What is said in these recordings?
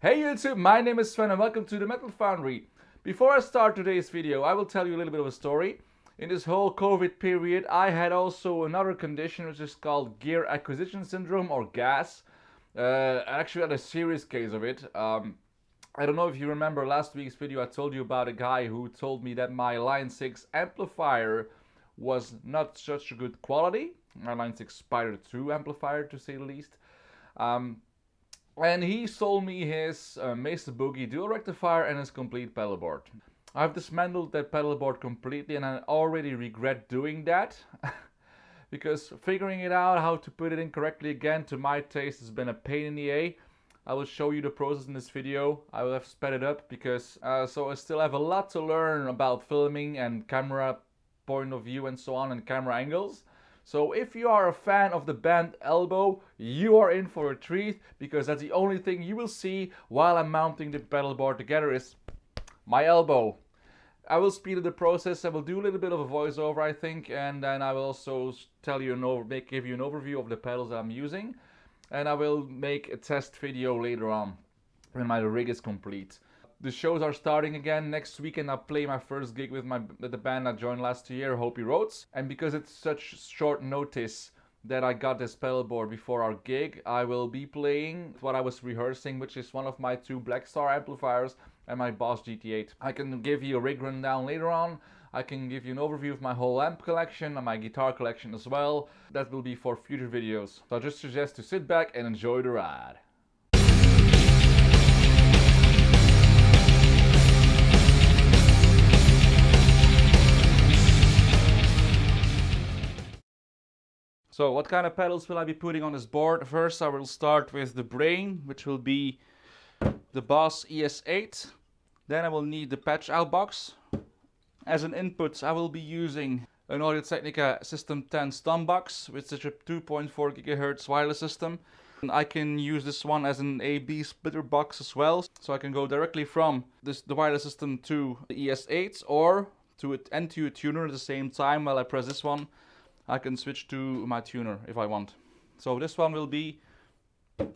Hey YouTube, my name is Sven and welcome to the Metal Foundry. Before I start today's video, I will tell you a little bit of a story. In this whole COVID period, I had also another condition which is called gear acquisition syndrome or GAS. I actually had a serious case of it. I don't know if you remember last week's video. I told you about a guy who told me that my Line 6 amplifier was not such a good quality. My Line 6 Spider 2 amplifier, to say the least. And he sold me his Mesa Boogie dual rectifier and his complete pedalboard. I've dismantled that pedalboard completely and I already regret doing that. Because figuring it out how to put it in correctly again to my taste has been a pain in the A. I will show you the process in this video. I will have sped it up because so I still have a lot to learn about filming and camera point of view and so on and camera angles. So if you are a fan of the band Elbow, you are in for a treat because that's the only thing you will see while I'm mounting the pedalboard together is my elbow. I will speed up the process. I will do a little bit of a voiceover, I think, and then I will also tell you give you an overview of the pedals that I'm using, and I will make a test video later on when my rig is complete. The shows are starting again next weekend. I'll play my first gig with the band I joined last year, Hopi Roads. And because it's such short notice that I got this pedalboard before our gig, I will be playing what I was rehearsing, which is one of my two Black Star amplifiers and my Boss GT8. I can give you a rig rundown later on. I can give you an overview of my whole amp collection and my guitar collection as well. That will be for future videos. So I just suggest to sit back and enjoy the ride. So what kind of pedals will I be putting on this board? First I will start with the brain, which will be the Boss ES8. Then I will need the patch out box. As an input I will be using an Audio-Technica System 10 Stompbox, which is a 2.4 GHz wireless system. And I can use this one as an AB splitter box as well. So I can go directly from the wireless system to the ES8 or to a tuner at the same time. While I press this one, I can switch to my tuner if I want. So this one will be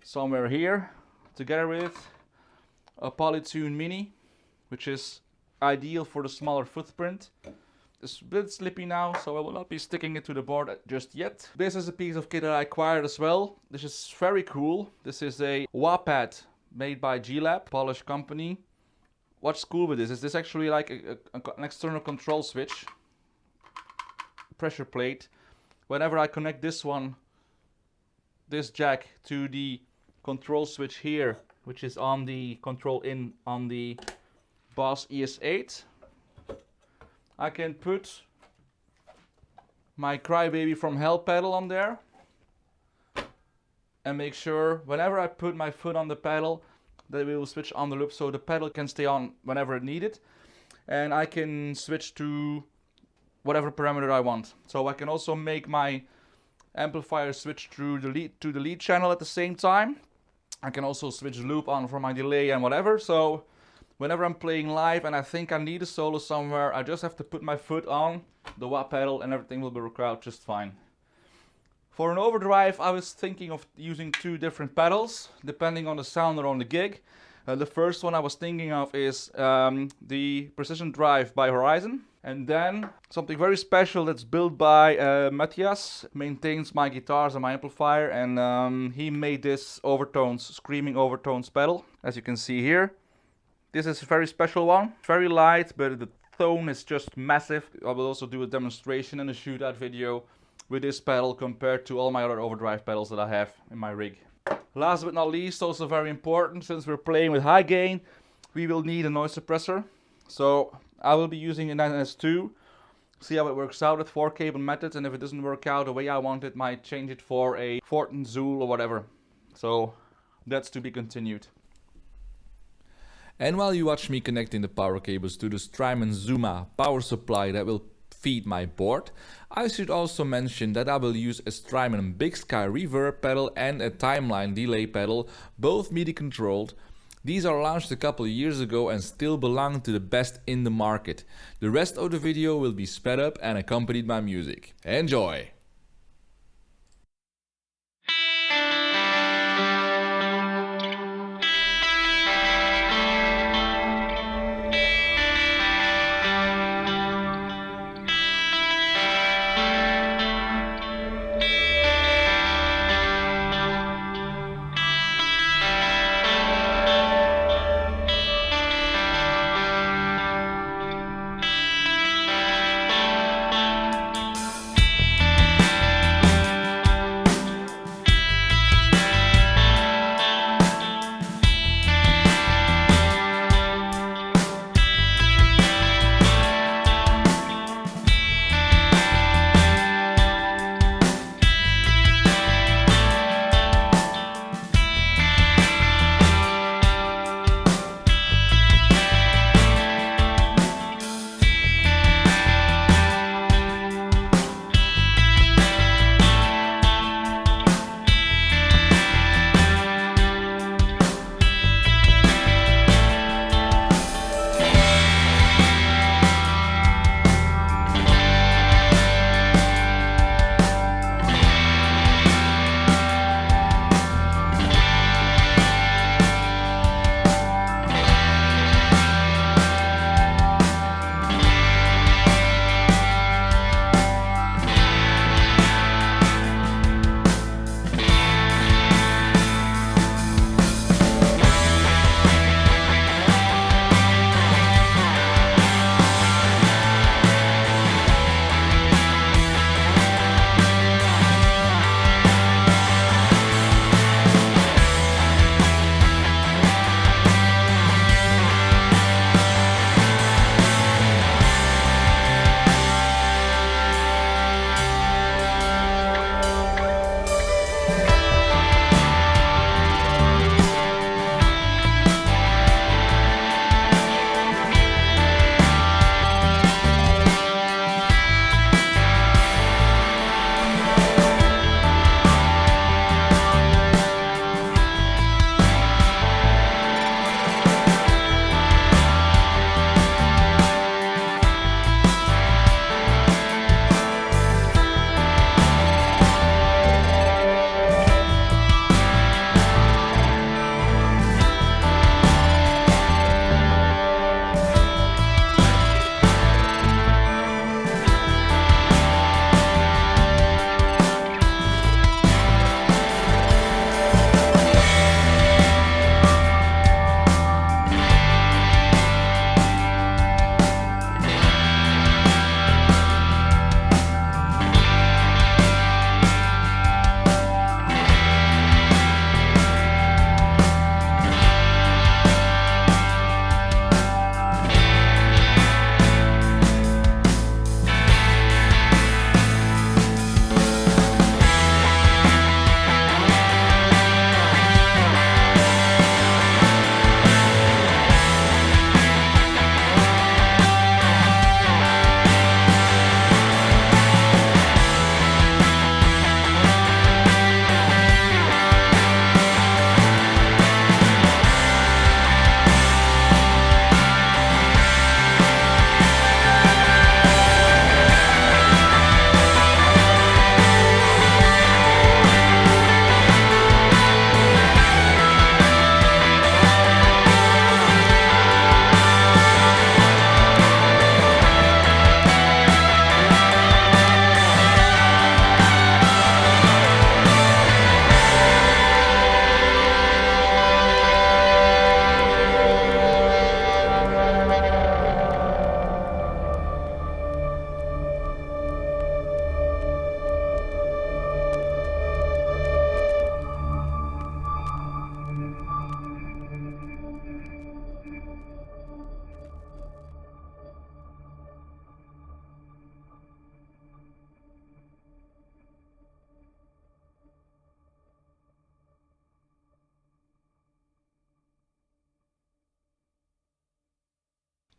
somewhere here, together with a Polytune Mini, which is ideal for the smaller footprint. It's a bit slippy now, so I will not be sticking it to the board just yet. This is a piece of kit that I acquired as well. This is very cool. This is a wah pad made by G-Lab, Polish company. What's cool with this is actually like an external control switch, pressure plate. Whenever I connect this jack to the control switch here, which is on the control in on the Boss ES8, I can put my Crybaby from Hell pedal on there and make sure whenever I put my foot on the pedal that we will switch on the loop so the pedal can stay on whenever needed, and I can switch to whatever parameter I want. So I can also make my amplifier switch through to the lead channel at the same time. I can also switch the loop on for my delay and whatever. So whenever I'm playing live and I think I need a solo somewhere, I just have to put my foot on the wah pedal and everything will work out just fine. For an overdrive, I was thinking of using two different pedals depending on the sound or on the gig. The first one I was thinking of is the Precision Drive by Horizon. And then something very special that's built by Matthias, maintains my guitars and my amplifier, and he made this overtones, screaming overtones pedal, as you can see here. This is a very special one, very light, but the tone is just massive. I will also do a demonstration and a shootout video with this pedal compared to all my other overdrive pedals that I have in my rig. Last but not least, also very important, since we're playing with high gain, we will need a noise suppressor. So I will be using an NS2, see how it works out with 4 cable methods, and if it doesn't work out the way I want it, might change it for a Fortin Zool or whatever. So that's to be continued. And while you watch me connecting the power cables to the Strymon Zuma power supply that will feed my board, I should also mention that I will use a Strymon Bigsky reverb pedal and a Timeline delay pedal, both MIDI controlled. These are launched a couple of years ago and still belong to the best in the market. The rest of the video will be sped up and accompanied by music. Enjoy!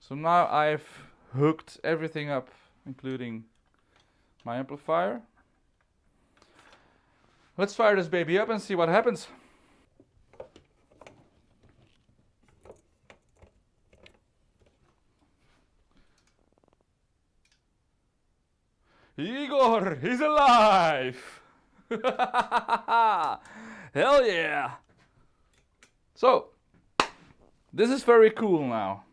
So now I've hooked everything up, including my amplifier. Let's fire this baby up and see what happens. Igor, he's alive! Hell yeah! So, this is very cool now.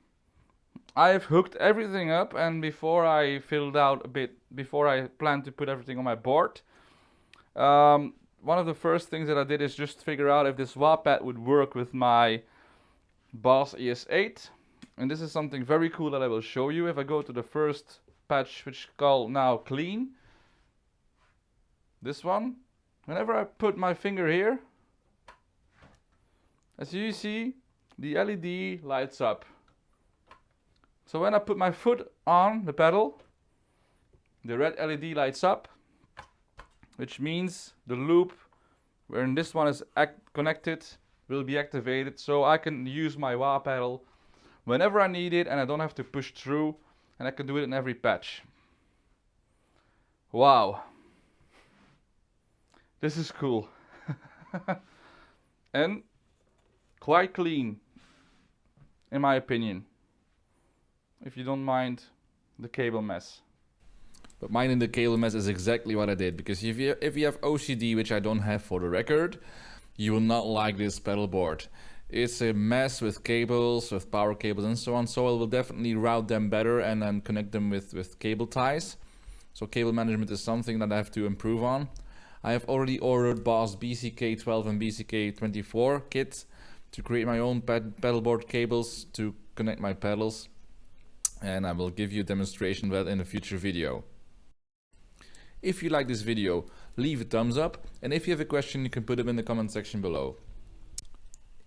I've hooked everything up, and before I filled out a bit, before I planned to put everything on my board, one of the first things that I did is just figure out if this wah pad would work with my Boss ES8. And this is something very cool that I will show you. If I go to the first patch, which is called now Clean, this one, whenever I put my finger here, as you see, the LED lights up. So when I put my foot on the pedal, the red LED lights up, which means the loop wherein this one is connected will be activated, so I can use my wah pedal whenever I need it, and I don't have to push through, and I can do it in every patch. Wow, this is cool. And quite clean, in my opinion, if you don't mind the cable mess. But minding the cable mess is exactly what I did, because if you have OCD, which I don't have for the record, you will not like this pedal board. It's a mess with cables, with power cables and so on, so I will definitely route them better and then connect them with cable ties. So cable management is something that I have to improve on. I have already ordered Boss BCK12 and BCK24 kits to create my own pedal board cables to connect my pedals, and I will give you a demonstration of that in a future video. If you like this video, leave a thumbs up, and if you have a question, you can put them in the comment section below.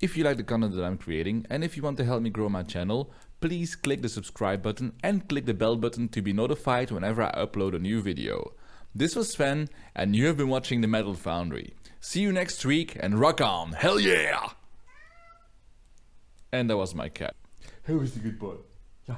If you like the content that I'm creating, and if you want to help me grow my channel, please click the subscribe button and click the bell button to be notified whenever I upload a new video. This was Sven, and you have been watching the Metal Foundry. See you next week, and rock on! Hell yeah! And that was my cat. Who is the good boy? Yeah.